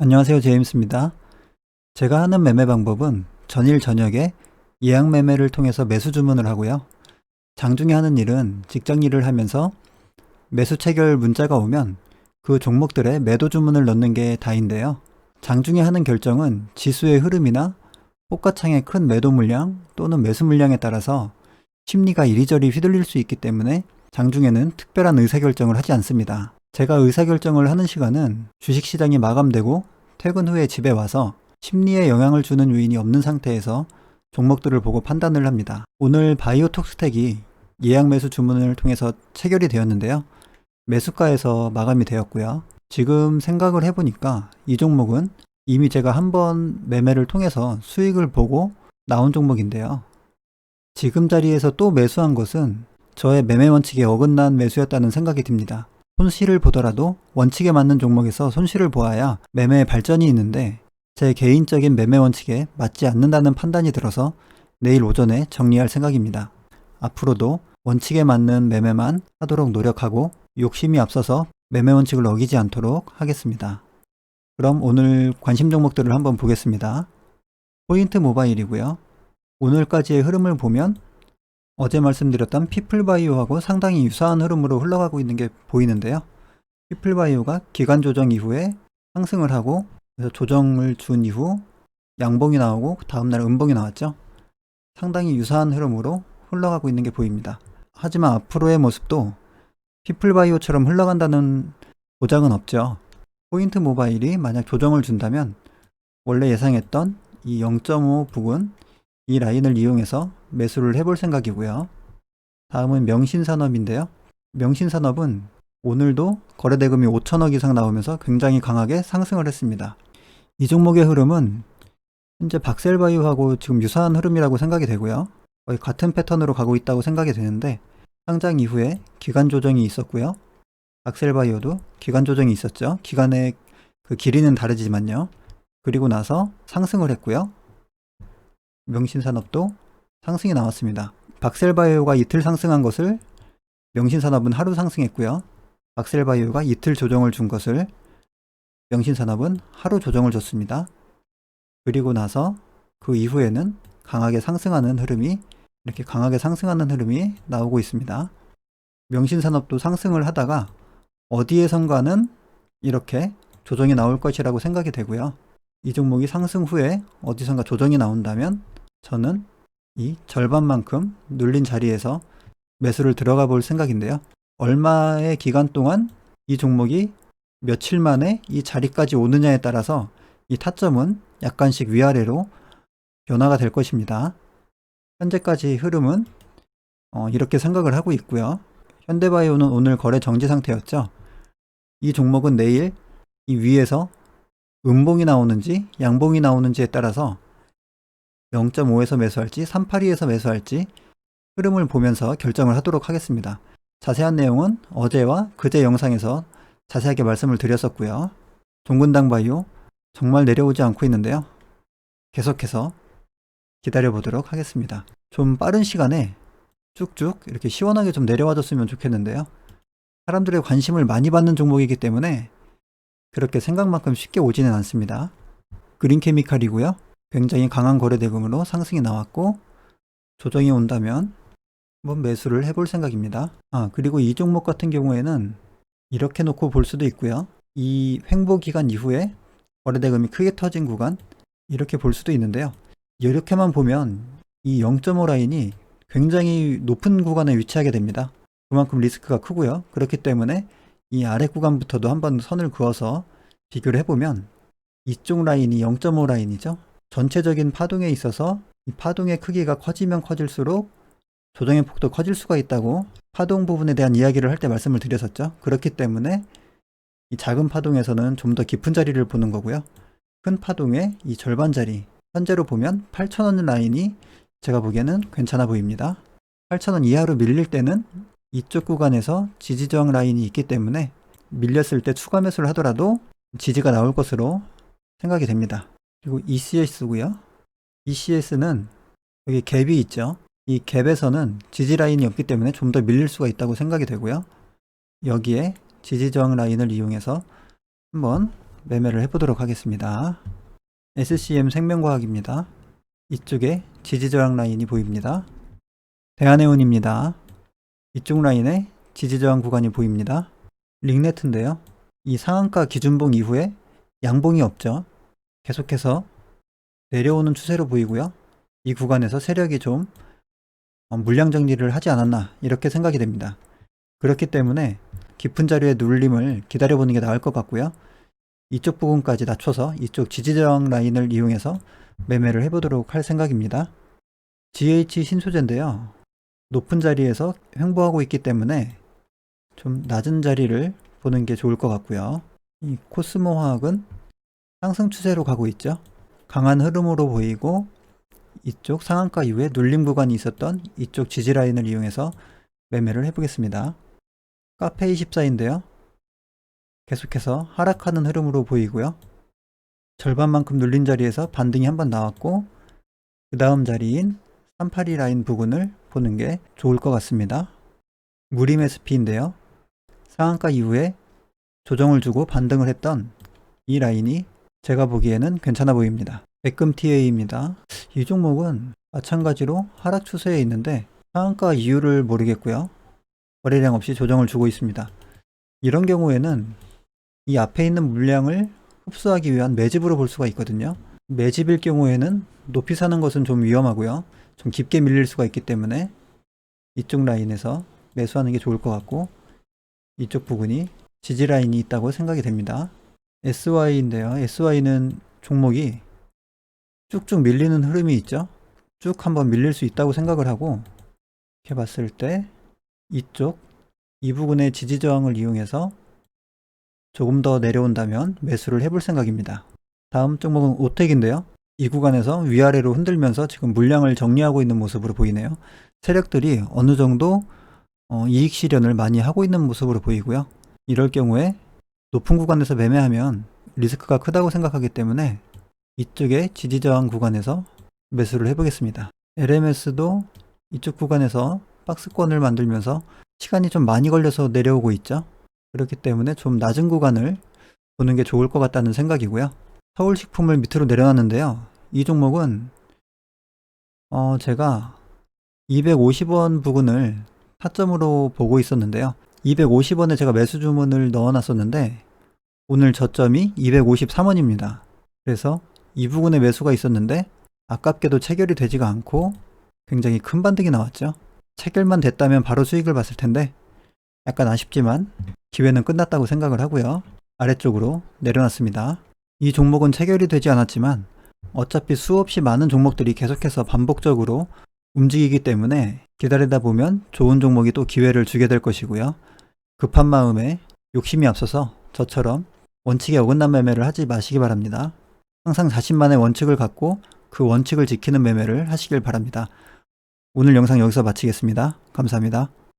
안녕하세요. 제임스입니다. 제가 하는 매매 방법은 전일 저녁에 예약 매매를 통해서 매수 주문을 하고요. 장중에 하는 일은 직장 일을 하면서 매수 체결 문자가 오면 그 종목들에 매도 주문을 넣는 게 다인데요. 장중에 하는 결정은 지수의 흐름이나 호가창의 큰 매도 물량 또는 매수 물량에 따라서 심리가 이리저리 휘둘릴 수 있기 때문에 장중에는 특별한 의사결정을 하지 않습니다. 제가 의사결정을 하는 시간은 주식시장이 마감되고 퇴근 후에 집에 와서 심리에 영향을 주는 요인이 없는 상태에서 종목들을 보고 판단을 합니다. 오늘 바이오톡스텍이 예약 매수 주문을 통해서 체결이 되었는데요. 매수가에서 마감이 되었고요. 지금 생각을 해보니까 이 종목은 이미 제가 한번 매매를 통해서 수익을 보고 나온 종목인데요. 지금 자리에서 또 매수한 것은 저의 매매 원칙에 어긋난 매수였다는 생각이 듭니다. 손실을 보더라도 원칙에 맞는 종목에서 손실을 보아야 매매에 발전이 있는데 제 개인적인 매매 원칙에 맞지 않는다는 판단이 들어서 내일 오전에 정리할 생각입니다. 앞으로도 원칙에 맞는 매매만 하도록 노력하고 욕심이 앞서서 매매 원칙을 어기지 않도록 하겠습니다. 그럼 오늘 관심 종목들을 한번 보겠습니다. 포인트 모바일이고요. 오늘까지의 흐름을 보면 어제 말씀드렸던 피플바이오하고 상당히 유사한 흐름으로 흘러가고 있는 게 보이는데요. 피플바이오가 기간 조정 이후에 상승을 하고 그래서 조정을 준 이후 양봉이 나오고 다음날 음봉이 나왔죠. 상당히 유사한 흐름으로 흘러가고 있는 게 보입니다. 하지만 앞으로의 모습도 피플바이오처럼 흘러간다는 보장은 없죠. 포인트 모바일이 만약 조정을 준다면 원래 예상했던 이 0.5 부근 이 라인을 이용해서 매수를 해볼 생각이고요. 다음은 명신산업인데요. 명신산업은 오늘도 거래대금이 5천억 이상 나오면서 굉장히 강하게 상승을 했습니다. 이 종목의 흐름은 현재 박셀바이오하고 지금 유사한 흐름이라고 생각이 되고요. 거의 같은 패턴으로 가고 있다고 생각이 되는데 상장 이후에 기간 조정이 있었고요. 박셀바이오도 기간 조정이 있었죠. 기간의 그 길이는 다르지만요. 그리고 나서 상승을 했고요. 명신산업도 상승이 나왔습니다. 박셀바이오가 이틀 상승한 것을 명신산업은 하루 상승했고요. 박셀바이오가 이틀 조정을 준 것을 명신산업은 하루 조정을 줬습니다. 그리고 나서 그 이후에는 강하게 상승하는 흐름이 이렇게 강하게 상승하는 흐름이 나오고 있습니다. 명신산업도 상승을 하다가 어디에선가는 이렇게 조정이 나올 것이라고 생각이 되고요. 이 종목이 상승 후에 어디선가 조정이 나온다면 저는 이 절반만큼 눌린 자리에서 매수를 들어가 볼 생각인데요. 얼마의 기간 동안 이 종목이 며칠 만에 이 자리까지 오느냐에 따라서 이 타점은 약간씩 위아래로 변화가 될 것입니다. 현재까지 흐름은 이렇게 생각을 하고 있고요. 현대바이오는 오늘 거래 정지 상태였죠. 이 종목은 내일 이 위에서 음봉이 나오는지 양봉이 나오는지에 따라서 0.5에서 매수할지 382에서 매수할지 흐름을 보면서 결정을 하도록 하겠습니다. 자세한 내용은 어제와 그제 영상에서 자세하게 말씀을 드렸었고요. 종근당 바이오 정말 내려오지 않고 있는데요. 계속해서 기다려 보도록 하겠습니다. 좀 빠른 시간에 쭉쭉 이렇게 시원하게 좀 내려와 줬으면 좋겠는데요. 사람들의 관심을 많이 받는 종목이기 때문에 그렇게 생각만큼 쉽게 오지는 않습니다. 그린케미칼이고요. 굉장히 강한 거래대금으로 상승이 나왔고 조정이 온다면 한번 매수를 해볼 생각입니다. 그리고 이 종목 같은 경우에는 이렇게 놓고 볼 수도 있고요. 이 횡보 기간 이후에 거래대금이 크게 터진 구간 이렇게 볼 수도 있는데요. 이렇게만 보면 이 0.5 라인이 굉장히 높은 구간에 위치하게 됩니다. 그만큼 리스크가 크고요. 그렇기 때문에 이 아래 구간부터도 한번 선을 그어서 비교를 해보면 이쪽 라인이 0.5 라인이죠. 전체적인 파동에 있어서 이 파동의 크기가 커지면 커질수록 조정의 폭도 커질 수가 있다고 파동 부분에 대한 이야기를 할 때 말씀을 드렸었죠. 그렇기 때문에 이 작은 파동에서는 좀 더 깊은 자리를 보는 거고요. 큰 파동의 이 절반 자리, 현재로 보면 8,000원 라인이 제가 보기에는 괜찮아 보입니다. 8,000원 이하로 밀릴 때는 이쪽 구간에서 지지저항 라인이 있기 때문에 밀렸을 때 추가 매수를 하더라도 지지가 나올 것으로 생각이 됩니다. 그리고 ECS고요. ECS는 여기 갭이 있죠. 이 갭에서는 지지 라인이 없기 때문에 좀 더 밀릴 수가 있다고 생각이 되고요. 여기에 지지저항 라인을 이용해서 한번 매매를 해보도록 하겠습니다. SCM 생명과학입니다. 이쪽에 지지저항 라인이 보입니다. 대한해운입니다. 이쪽 라인에 지지저항 구간이 보입니다. 링네트인데요. 이 상한가 기준봉 이후에 양봉이 없죠. 계속해서 내려오는 추세로 보이고요. 이 구간에서 세력이 좀 물량 정리를 하지 않았나 이렇게 생각이 됩니다. 그렇기 때문에 깊은 자리의 눌림을 기다려보는 게 나을 것 같고요. 이쪽 부분까지 낮춰서 이쪽 지지저항 라인을 이용해서 매매를 해보도록 할 생각입니다. GH 신소재인데요. 높은 자리에서 횡보하고 있기 때문에 좀 낮은 자리를 보는 게 좋을 것 같고요. 이 코스모 화학은 상승 추세로 가고 있죠. 강한 흐름으로 보이고 이쪽 상한가 이후에 눌림 구간이 있었던 이쪽 지지 라인을 이용해서 매매를 해보겠습니다. 카페24인데요. 계속해서 하락하는 흐름으로 보이고요. 절반만큼 눌린 자리에서 반등이 한번 나왔고 그 다음 자리인 382 라인 부근을 보는 게 좋을 것 같습니다. 무림 SP인데요. 상한가 이후에 조정을 주고 반등을 했던 이 라인이 제가 보기에는 괜찮아 보입니다. 백금 TA입니다. 이 종목은 마찬가지로 하락 추세에 있는데 상한가 이유를 모르겠고요. 거래량 없이 조정을 주고 있습니다. 이런 경우에는 이 앞에 있는 물량을 흡수하기 위한 매집으로 볼 수가 있거든요. 매집일 경우에는 높이 사는 것은 좀 위험하고요. 좀 깊게 밀릴 수가 있기 때문에 이쪽 라인에서 매수하는 게 좋을 것 같고 이쪽 부분이 지지 라인이 있다고 생각이 됩니다. SY인데요. SY는 종목이 쭉쭉 밀리는 흐름이 있죠. 쭉 한번 밀릴 수 있다고 생각을 하고 이렇게 봤을 때 이쪽 이 부분의 지지 저항을 이용해서 조금 더 내려온다면 매수를 해볼 생각입니다. 다음 종목은 오텍인데요. 이 구간에서 위아래로 흔들면서 지금 물량을 정리하고 있는 모습으로 보이네요. 세력들이 어느 정도 이익 실현을 많이 하고 있는 모습으로 보이고요. 이럴 경우에 높은 구간에서 매매하면 리스크가 크다고 생각하기 때문에 이쪽에 지지저항 구간에서 매수를 해보겠습니다. LMS도 이쪽 구간에서 박스권을 만들면서 시간이 좀 많이 걸려서 내려오고 있죠. 그렇기 때문에 좀 낮은 구간을 보는 게 좋을 것 같다는 생각이고요. 서울식품을 밑으로 내려놨는데요. 이 종목은 제가 250원 부근을 타점으로 보고 있었는데요. 250원에 제가 매수 주문을 넣어놨었는데 오늘 저점이 253원입니다. 그래서 이 부분에 매수가 있었는데 아깝게도 체결이 되지가 않고 굉장히 큰 반등이 나왔죠. 체결만 됐다면 바로 수익을 봤을 텐데 약간 아쉽지만 기회는 끝났다고 생각을 하고요. 아래쪽으로 내려놨습니다. 이 종목은 체결이 되지 않았지만 어차피 수없이 많은 종목들이 계속해서 반복적으로 움직이기 때문에 기다리다 보면 좋은 종목이 또 기회를 주게 될 것이고요. 급한 마음에 욕심이 앞서서 저처럼 원칙에 어긋난 매매를 하지 마시기 바랍니다. 항상 자신만의 원칙을 갖고 그 원칙을 지키는 매매를 하시길 바랍니다. 오늘 영상 여기서 마치겠습니다. 감사합니다.